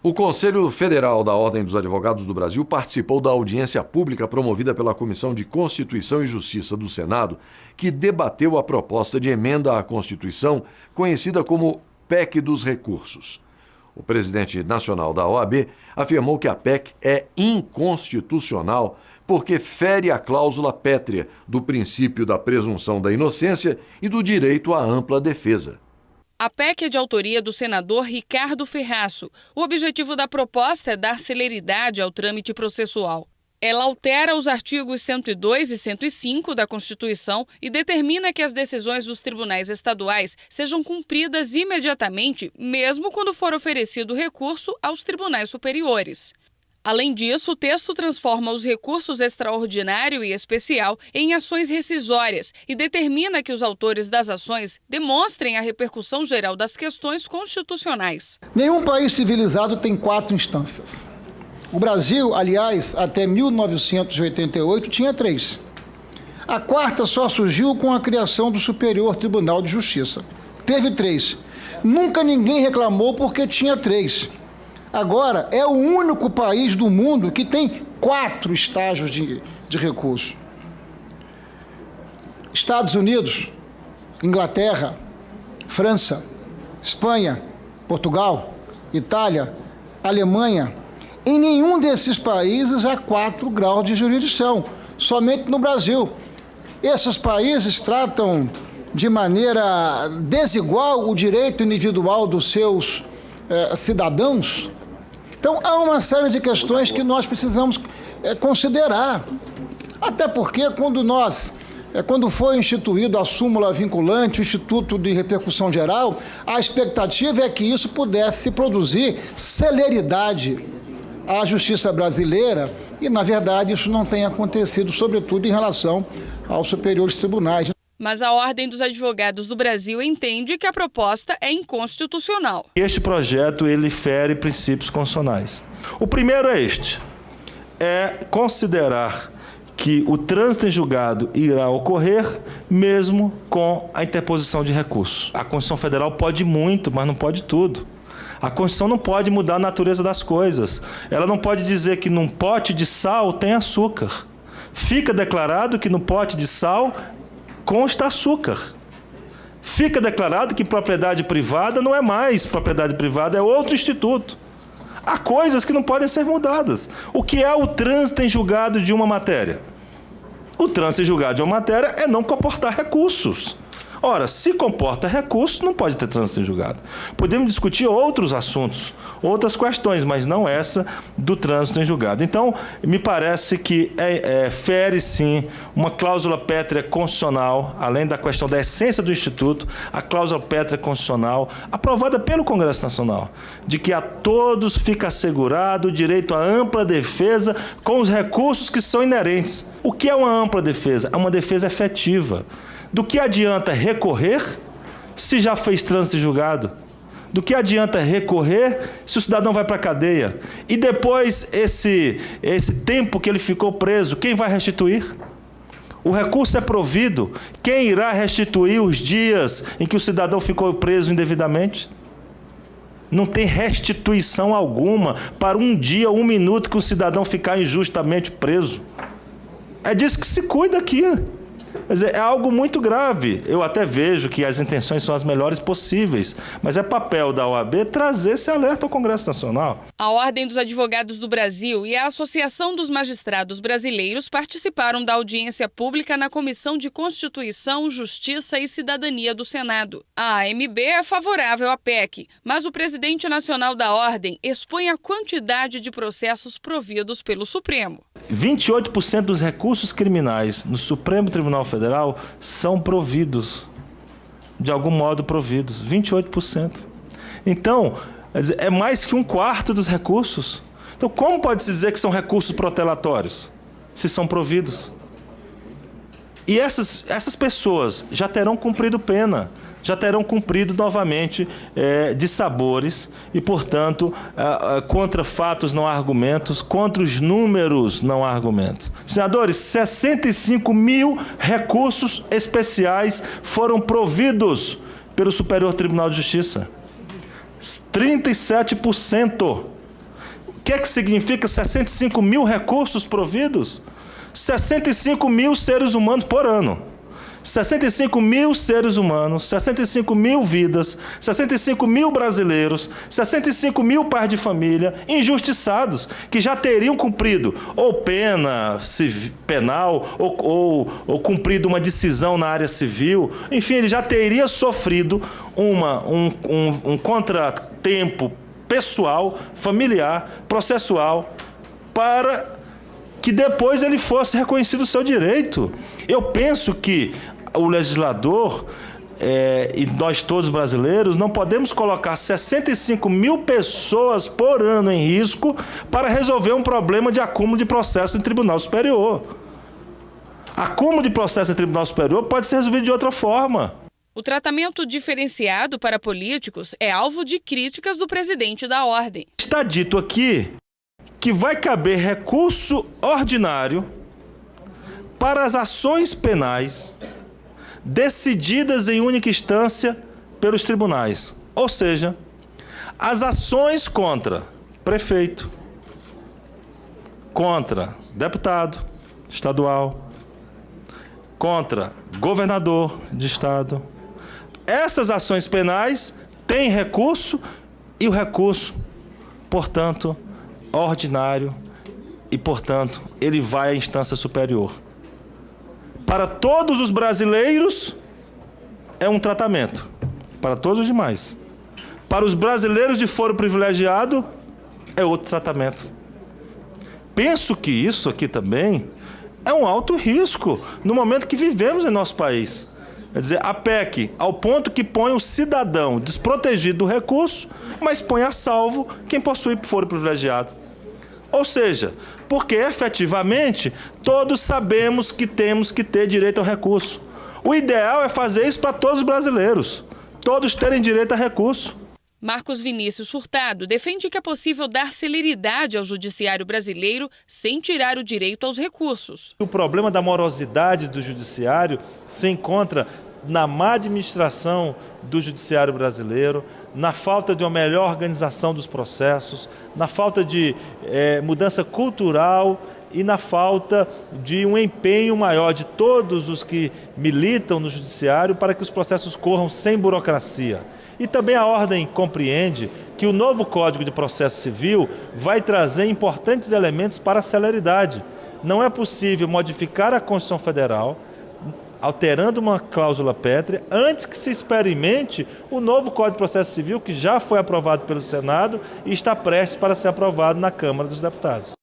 O Conselho Federal da Ordem dos Advogados do Brasil participou da audiência pública promovida pela Comissão de Constituição e Justiça do Senado, que debateu a proposta de emenda à Constituição, conhecida como PEC dos Recursos. O presidente nacional da OAB afirmou que a PEC é inconstitucional porque fere a cláusula pétrea do princípio da presunção da inocência e do direito à ampla defesa. A PEC é de autoria do senador Ricardo Ferraço. O objetivo da proposta é dar celeridade ao trâmite processual. Ela altera os artigos 102 e 105 da Constituição e determina que as decisões dos tribunais estaduais sejam cumpridas imediatamente, mesmo quando for oferecido recurso aos tribunais superiores. Além disso, o texto transforma os recursos extraordinário e especial em ações rescisórias e determina que os autores das ações demonstrem a repercussão geral das questões constitucionais. Nenhum país civilizado tem 4 instâncias. O Brasil, aliás, até 1988 tinha 3. A 4ª só surgiu com a criação do Superior Tribunal de Justiça. Teve 3. Nunca ninguém reclamou porque tinha 3. Agora, é o único país do mundo que tem 4 estágios de recurso. Estados Unidos, Inglaterra, França, Espanha, Portugal, Itália, Alemanha. Em nenhum desses países há 4 graus de jurisdição, somente no Brasil. Esses países tratam de maneira desigual o direito individual dos seus cidadãos. Então, há uma série de questões que nós precisamos considerar. Até porque, quando foi instituído a súmula vinculante, o Instituto de Repercussão Geral, a expectativa é que isso pudesse produzir celeridade à justiça brasileira e, na verdade, isso não tem acontecido, sobretudo em relação aos superiores tribunais. Mas a Ordem dos Advogados do Brasil entende que a proposta é inconstitucional. Este projeto, ele fere princípios constitucionais. O primeiro é este, é considerar que o trânsito em julgado irá ocorrer mesmo com a interposição de recurso. A Constituição Federal pode muito, mas não pode tudo. A Constituição não pode mudar a natureza das coisas. Ela não pode dizer que num pote de sal tem açúcar. Fica declarado que no pote de sal consta açúcar. Fica declarado que propriedade privada não é mais propriedade privada, é outro instituto. Há coisas que não podem ser mudadas. O que é o trânsito em julgado de uma matéria? O trânsito em julgado de uma matéria é não comportar recursos. Ora, se comporta recursos, não pode ter trânsito em julgado. Podemos discutir outros assuntos, outras questões, mas não essa do trânsito em julgado. Então, me parece que fere, sim, uma cláusula pétrea constitucional, além da questão da essência do Instituto, a cláusula pétrea constitucional, aprovada pelo Congresso Nacional, de que a todos fica assegurado o direito à ampla defesa com os recursos que são inerentes. O que é uma ampla defesa? É uma defesa efetiva. Do que adianta recorrer se já fez trânsito em julgado? Do que adianta recorrer se o cidadão vai para a cadeia? E depois, esse tempo que ele ficou preso, quem vai restituir? O recurso é provido. Quem irá restituir os dias em que o cidadão ficou preso indevidamente? Não tem restituição alguma para um dia, 1 minuto que o cidadão ficar injustamente preso. É disso que se cuida aqui. Mas é algo muito grave. Eu até vejo que as intenções são as melhores possíveis, mas é papel da OAB trazer esse alerta ao Congresso Nacional. A Ordem dos Advogados do Brasil e a Associação dos Magistrados Brasileiros participaram da audiência pública na Comissão de Constituição, Justiça e Cidadania do Senado. A AMB é favorável à PEC, mas o presidente nacional da Ordem expõe a quantidade de processos providos pelo Supremo. 28% dos recursos criminais no Supremo Tribunal Federal são providos, de algum modo providos, 28%. Então, é mais que 1/4 dos recursos. Então, como pode-se dizer que são recursos protelatórios, se são providos? E essas pessoas já terão cumprido pena, já terão cumprido novamente dissabores e, portanto, contra fatos não há argumentos, contra os números não há argumentos. Senadores, 65 mil recursos especiais foram providos pelo Superior Tribunal de Justiça. 37%. que é que significa 65 mil recursos providos? 65 mil seres humanos por ano. 65 mil seres humanos, 65 mil vidas, 65 mil brasileiros, 65 mil pais de família injustiçados, que já teriam cumprido ou pena penal ou cumprido uma decisão na área civil. Enfim, ele já teria sofrido um contratempo pessoal, familiar, processual, para que depois ele fosse reconhecido o seu direito. Eu penso que o legislador e nós todos brasileiros não podemos colocar 65 mil pessoas por ano em risco para resolver um problema de acúmulo de processo em Tribunal Superior. Acúmulo de processo em Tribunal Superior pode ser resolvido de outra forma. O tratamento diferenciado para políticos é alvo de críticas do presidente da Ordem. Está dito aqui que vai caber recurso ordinário para as ações penais decididas em única instância pelos tribunais. Ou seja, as ações contra prefeito, contra deputado estadual, contra governador de estado. Essas ações penais têm recurso e o recurso, portanto, ordinário e, portanto, ele vai à instância superior. Para todos os brasileiros é um tratamento, para todos os demais. Para os brasileiros de foro privilegiado é outro tratamento. Penso que isso aqui também é um alto risco no momento que vivemos em nosso país. Quer dizer, a PEC, ao ponto que põe o cidadão desprotegido do recurso, mas põe a salvo quem possui foro privilegiado. Ou seja, porque efetivamente todos sabemos que temos que ter direito ao recurso. O ideal é fazer isso para todos os brasileiros, todos terem direito a recurso. Marcos Vinícius Hurtado defende que é possível dar celeridade ao judiciário brasileiro sem tirar o direito aos recursos. O problema da morosidade do judiciário se encontra na má administração do judiciário brasileiro, na falta de uma melhor organização dos processos, na falta de mudança cultural e na falta de um empenho maior de todos os que militam no judiciário para que os processos corram sem burocracia. E também a Ordem compreende que o novo Código de Processo Civil vai trazer importantes elementos para a celeridade. Não é possível modificar a Constituição Federal, alterando uma cláusula pétrea, antes que se experimente o novo Código de Processo Civil, que já foi aprovado pelo Senado e está prestes para ser aprovado na Câmara dos Deputados.